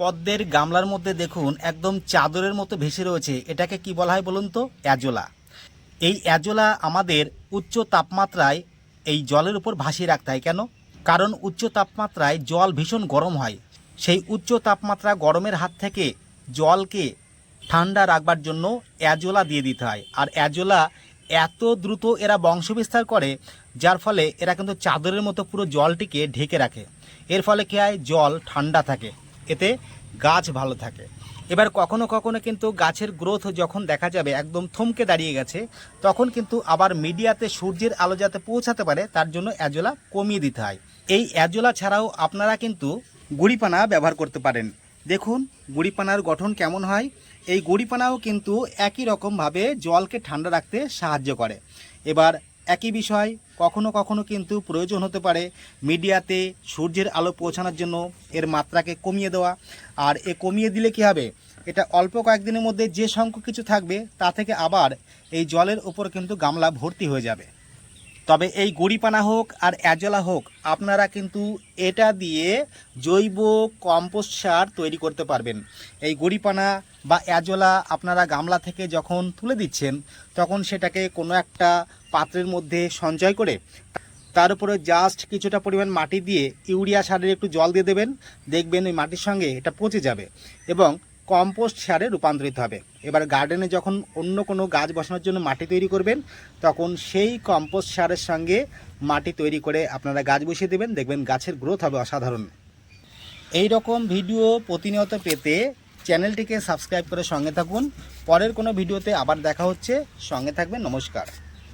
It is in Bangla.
পদ্মের গামলার মধ্যে দেখুন একদম চাদরের মতো ভেসে রয়েছে। এটাকে কি বলা হয় বলুন তো? অ্যাজোলা। এই অ্যাজোলা আমাদের উচ্চ তাপমাত্রায় এই জলের উপর ভাসিয়ে রাখতে হয়। কেন? কারণ উচ্চ তাপমাত্রায় জল ভীষণ গরম হয়। সেই উচ্চ তাপমাত্রা গরমের হাত থেকে জলকে ঠান্ডা রাখবার জন্য অ্যাজোলা দিয়ে দিতে হয়। আর অ্যাজোলা এত দ্রুত এরা বংশবিস্তার করে, যার ফলে এরা কিন্তু চাদরের মতো পুরো জলটিকে ঢেকে রাখে। এর ফলে কী হয়? জল ঠান্ডা থাকে, এতে গাছ ভালো থাকে। এবার কখনো কখনো কিন্তু গাছের গ্রোথ যখন দেখা যাবে একদম থমকে দাঁড়িয়ে গেছে, তখন কিন্তু আবার মিডিয়াতে সূর্যের আলো যাতে পৌঁছাতে পারে তার জন্য অ্যাজোলা কমিয়ে দিতে হয়। এই অ্যাজোলা ছাড়াও আপনারা কিন্তু গুঁড়িপানা ব্যবহার করতে পারেন। দেখুন গুঁড়িপানার গঠন কেমন হয়। এই গুঁড়িপানাও কিন্তু একই রকমভাবে জলকে ঠান্ডা রাখতে সাহায্য করে। এবার একই বিষয়, কখনো কখনো কিন্তু প্রয়োজন হতে পারে মিডিয়াতে সূর্যের আলো পৌঁছানোর জন্য এর মাত্রাকে কমিয়ে দেওয়া। আর কমিয়ে দিলে কি হবে? এটা অল্প কয়েকদিনের মধ্যে যে সংখ্যক কিছু থাকবে তা থেকে আবার এই জলের উপর কিন্তু গামলা ভর্তি হয়ে যাবে। তবে এই গুঁড়িপানা হোক আর অ্যাজোলা হোক, আপনারা কিন্তু এটা দিয়ে জৈব কম্পোস্ট সার তৈরি করতে পারবেন। এই গুঁড়িপানা বা অ্যাজোলা আপনারা গামলা থেকে যখন তুলে দিচ্ছেন, তখন সেটাকে কোনো একটা পাত্রের মধ্যে সঞ্চয় করে তার উপরে জাস্ট কিছুটা পরিমাণ মাটি দিয়ে ইউরিয়া সারের একটু জল দিয়ে দেবেন। দেখবেন ওই মাটির সঙ্গে এটা পচে যাবে এবং কম্পোস্ট সারে রূপান্তরিত হবে। এবার গার্ডেনে যখন অন্য কোনো গাছ বসানোর জন্য মাটি তৈরি করবেন, তখন সেই কম্পোস্ট সারের সঙ্গে মাটি তৈরি করে আপনারা গাছ বসিয়ে দেবেন, দেখবেন গাছের গ্রোথ হবে অসাধারণ। এই রকম ভিডিও প্রতিনিয়ত পেতে চ্যানেলটিকে সাবস্ক্রাইব করে সঙ্গে থাকুন। পরের কোনো ভিডিওতে আবার দেখা হচ্ছে, সঙ্গে থাকবেন। নমস্কার।